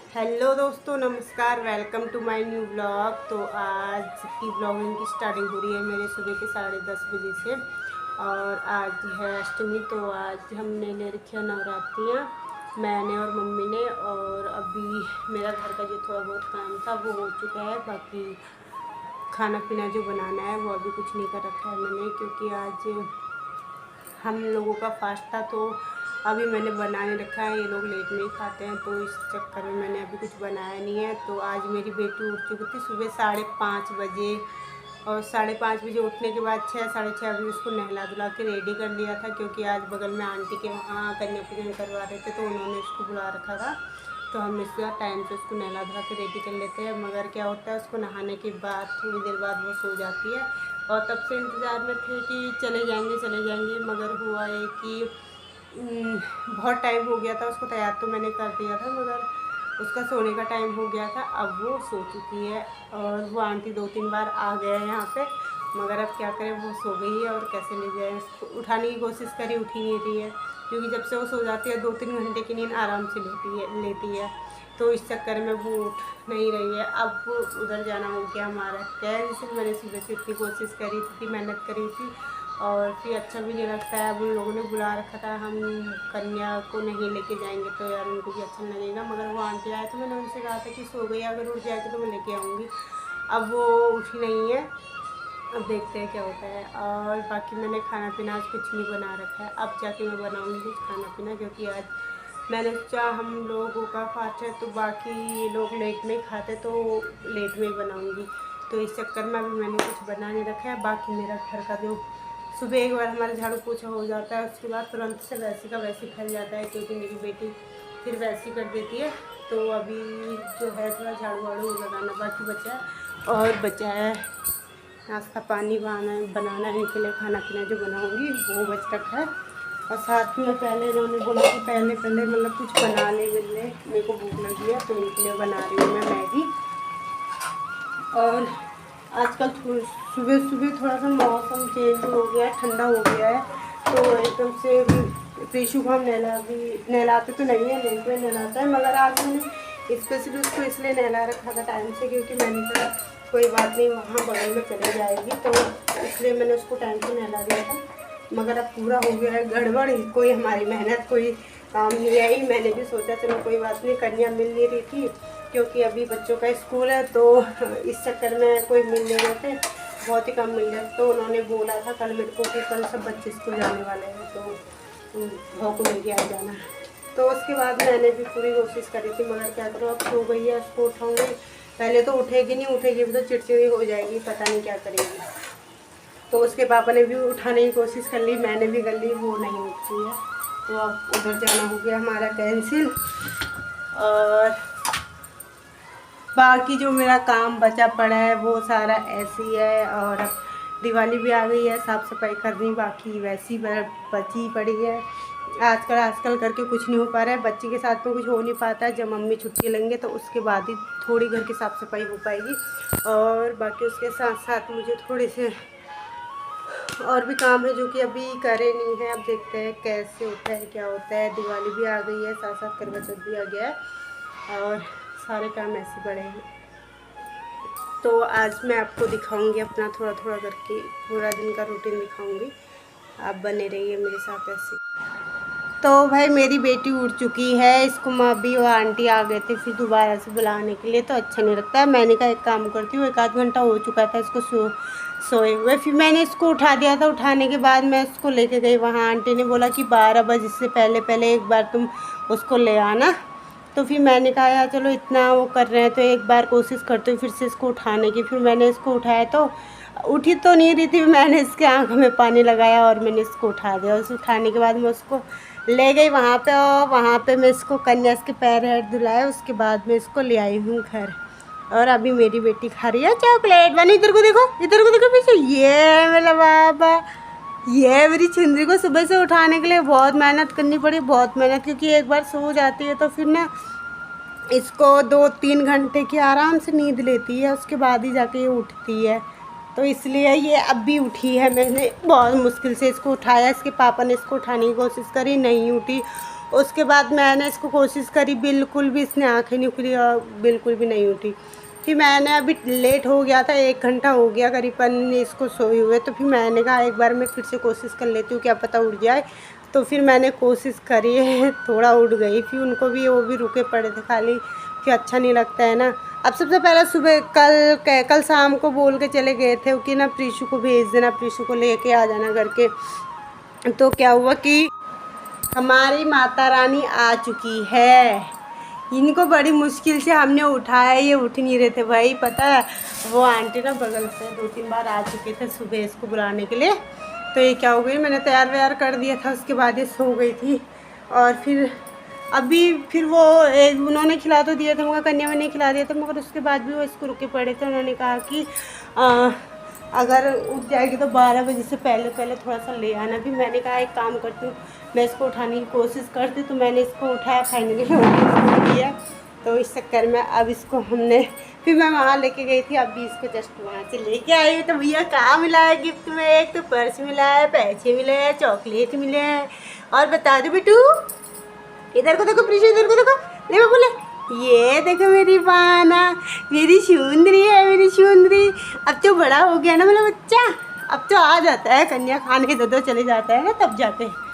Hello दोस्तों, नमस्कार। Welcome to my new blog. तो आज की ब्लॉगिंग की स्टार्टिंग हो रही है मेरे सुबह के 10:30 बजे से। और आज है अष्टमी, तो आज हमने ले रखी है नवरात्रियाँ, मैंने और मम्मी ने। और अभी मेरा घर का जो थोड़ा बहुत काम था वो हो चुका है। बाकी खाना पीना जो बनाना है वो अभी कुछ नहीं कर रखा है मैंने, क्योंकि आज हम लोगों का फास्ट था। तो अभी मैंने बना नहीं रखा है, ये लोग लेट में ही खाते हैं, तो इस चक्कर में मैंने अभी कुछ बनाया नहीं है। तो आज मेरी बेटी उठ चुकी थी सुबह 5:30 बजे, और 5:30 बजे उठने के बाद 6-6:30 बजे उसको नहला धुला के रेडी कर लिया था, क्योंकि आज बगल में आंटी के वहाँ कन्या पूजन करवा रहे थे, तो उन्होंने उसको बुला रखा था। तो हम इसका टाइम से उसको नहला धुला के रेडी कर लेते हैं। मगर क्या होता है, उसको नहाने के बाद थोड़ी देर बाद वो सो जाती है, और तब से इंतज़ार में थे कि चले जाएंगे। मगर हुआ है कि बहुत टाइम हो गया था, उसको तैयार तो मैंने कर दिया था, मगर उसका सोने का टाइम हो गया था। अब वो सो चुकी है, और वो आंटी 2-3 बार आ गए हैं यहाँ पे, मगर अब क्या करें, वो सो गई है। और कैसे ले जाए, उसको उठाने की कोशिश करी, उठ ही नहीं रही है, क्योंकि जब से वो सो जाती है 2-3 घंटे की नींद आराम से लेती है। तो इस चक्कर में वो उठ नहीं रही है। अब वो उधर जाना हो गया हमारा कैंसिल। मैंने सुबह से इतनी कोशिश करी थी, मेहनत करी थी, और फिर अच्छा भी नहीं लगता है। अब उन लोगों ने बुला रखा था, हम कन्या को नहीं लेके जाएंगे तो यार उनको भी अच्छा नहीं लगेगा। मगर वो आंटी आए तो मैंने उनसे कहा था कि सो गई, अगर उठ जाएगी तो मैं लेके आऊँगी। अब वो उठी नहीं है, अब देखते हैं क्या होता है। और बाकी मैंने खाना पीना आज कुछ नहीं बना रखा है, अब जाके मैं बनाऊँगी कुछ खाना पीना, क्योंकि आज मैंने सोचा हम लोगों का फास्ट है, तो बाकी ये लोग लेट में खाते, तो लेट में ही बनाऊँगी। तो इस चक्कर में अभी मैंने कुछ बना नहीं रखा है। बाकी मेरा घर का जो सुबह एक बार हमारा झाड़ू पोछा हो जाता है, उसके बाद तुरंत से वैसे का वैसे फैल जाता है, क्योंकि मेरी बेटी फिर वैसी कर देती है। तो अभी जो है थोड़ा झाड़ू वाड़ू लगाना बाकी बचा है, और बचा है नाश्ता पानी बनाना इनके लिए, खाना पीना जो बनाऊंगी वो बच रखा है। और साथ में पहले इन्होंने बोला कि पहले मतलब कुछ बना ले, मेरे को भूख लगी है, तो इनके लिए बना रही हूँ मैं मैगी। और आजकल सुबह सुबह थोड़ा सा मौसम चेंज हो गया है, ठंडा हो गया है, तो एकदम से प्रीशु को हम नहलाते तो नहीं है, लेट में नहलाता है। मगर आज मैंने स्पेशली उसको इसलिए नहला रखा था टाइम से, क्योंकि मैंने कहा कोई बात नहीं, वहाँ बगल में चली जाएगी, तो इसलिए मैंने उसको टाइम से नहला दिया था। मगर अब पूरा हो गया है गड़बड़, कोई हमारी मेहनत कोई काम नहीं आई। मैंने भी सोचा चलो कोई बात नहीं, कन्या मिल नहीं रही थी, क्योंकि अभी बच्चों का स्कूल है, तो इस चक्कर में कोई मिल नहीं रहे थे, बहुत ही कम मिल रहे। तो उन्होंने बोला था कल मेरे को कि कल सब बच्चे स्कूल जाने वाले हैं, तो भाव को लेके आ जाना। तो उसके बाद मैंने भी पूरी कोशिश करी थी, मगर क्या करूँ, अब सो गई है, उसको उठाऊँगी। पहले तो उठेगी नहीं, उठेगी तो चिड़चिड़ी हो जाएगी, पता नहीं क्या करेगी। तो उसके पापा ने भी उठाने की कोशिश कर ली, मैंने भी कर ली, वो नहीं उठती है। तो अब उधर जाना हो गया हमारा कैंसिल। और बाकी जो मेरा काम बचा पड़ा है वो सारा ऐसे ही है। और दिवाली भी आ गई है, साफ़ सफाई करनी बाकी वैसी बची पड़ी है। आजकल करके कुछ नहीं हो पा रहा है, बच्चे के साथ तो कुछ हो नहीं पाता है। जब मम्मी छुट्टी लेंगे तो उसके बाद ही थोड़ी घर की साफ़ सफाई हो पाएगी। और बाकी उसके साथ साथ मुझे थोड़े से और भी काम है जो कि अभी करे नहीं है। अब देखते हैं कैसे होता है, क्या होता है। दिवाली भी आ गई है, साथ साथ करवा चौथ भी आ गया है, और सारे काम ऐसे बड़े हैं। तो आज मैं आपको दिखाऊंगी अपना थोड़ा थोड़ा करके पूरा दिन का रूटीन दिखाऊंगी, आप बने रहिए मेरे साथ ऐसे। तो भाई मेरी बेटी उठ चुकी है, इसको माँ भी और आंटी आ गए थे फिर दोबारा से बुलाने के लिए, तो अच्छा नहीं लगता है। मैंने कहा एक काम करती हूँ, 1 आध घंटा हो चुका था इसको सोए हुए। फिर मैंने इसको उठा दिया था, उठाने के बाद मैं उसको लेके गई वहाँ। आंटी ने बोला कि 12 बजे से पहले एक बार तुम उसको ले आना। तो फिर मैंने कहा यार चलो इतना वो कर रहे हैं तो एक बार कोशिश करते हुए फिर से इसको उठाने की। फिर मैंने इसको उठाया तो उठी तो नहीं रही थी, मैंने इसके आँखों में पानी लगाया और मैंने इसको उठा दिया। उसे उठाने के बाद मैं उसको ले गई वहाँ पे, और वहाँ पे मैं इसको कन्या के पैर हैर धुलाया, उसके बाद मैं इसको ले आई हूँ घर। और अभी मेरी बेटी खा रही है चॉकलेट। बनी इधर को देखो पीछे, ये मेरा बाबा, ये मेरी छिंदरी को सुबह से उठाने के लिए बहुत मेहनत करनी पड़ी, बहुत मेहनत, क्योंकि एक बार सो जाती है तो फिर ना इसको 2-3 घंटे की आराम से नींद लेती है, उसके बाद ही जाके ये उठती है। तो इसलिए ये अब भी उठी है, मैंने बहुत मुश्किल से इसको उठाया। इसके पापा ने इसको उठाने की कोशिश करी, नहीं उठी। उसके बाद मैंने इसको कोशिश करी, बिल्कुल भी इसने आँखें नहीं खुली और बिल्कुल भी नहीं उठी। फिर मैंने अभी लेट हो गया था, 1 घंटा हो गया करीबन इसको सोए हुए, तो फिर मैंने कहा एक बार मैं फिर से कोशिश कर लेती हूँ, क्या पता उड़ जाए। तो फिर मैंने कोशिश करी है, थोड़ा उड़ गई। फिर उनको भी, वो भी रुके पड़े थे खाली, कि अच्छा नहीं लगता है ना। अब सबसे पहले सुबह कल शाम को बोल के चले गए थे कि ना प्रीशु को भेज देना, प्रीशु को लेके आ जाना करके। तो क्या हुआ कि हमारी माता रानी आ चुकी है। इनको बड़ी मुश्किल से हमने उठाया, ये उठ नहीं रहे थे भाई। पता है वो आंटी ना बगल से 2-3 बार आ चुके थे सुबह इसको बुलाने के लिए। तो ये क्या हो गई, मैंने तैयार व्यार कर दिया था, उसके बाद ये सो गई थी। और फिर वो उन्होंने खिला तो दिया था, मगर कन्या में नहीं खिला दिया था, मगर उसके बाद भी वो इसको रुके पड़े थे। उन्होंने कहा कि अगर उठ जाएगी तो 12 बजे से पहले थोड़ा सा ले आना। भी मैंने कहा एक काम करती हूँ, मैं इसको उठाने की कोशिश करती, तो मैंने इसको उठाया, फाइनली इसको दिया। तो इस चक्कर में अब इसको हमने, फिर मैं वहाँ लेके गई थी, अभी इसको जस्ट वहाँ से लेके आई हूँ। तो भैया कहाँ मिला है गिफ्ट में? एक तो पर्स मिला है, पैसे मिले हैं, चॉकलेट मिले हैं। और बता दो बेटू, इधर को देखो प्रीशु, इधर को देखो, ले बोले, ये देखो मेरी बाना, मेरी सुंदरी है, मेरी सुंदरी। अब तो बड़ा हो गया ना मेरा बच्चा, अब तो आ जाता है, कन्या खाने के दो चले जाता है ना, तब जाते हैं।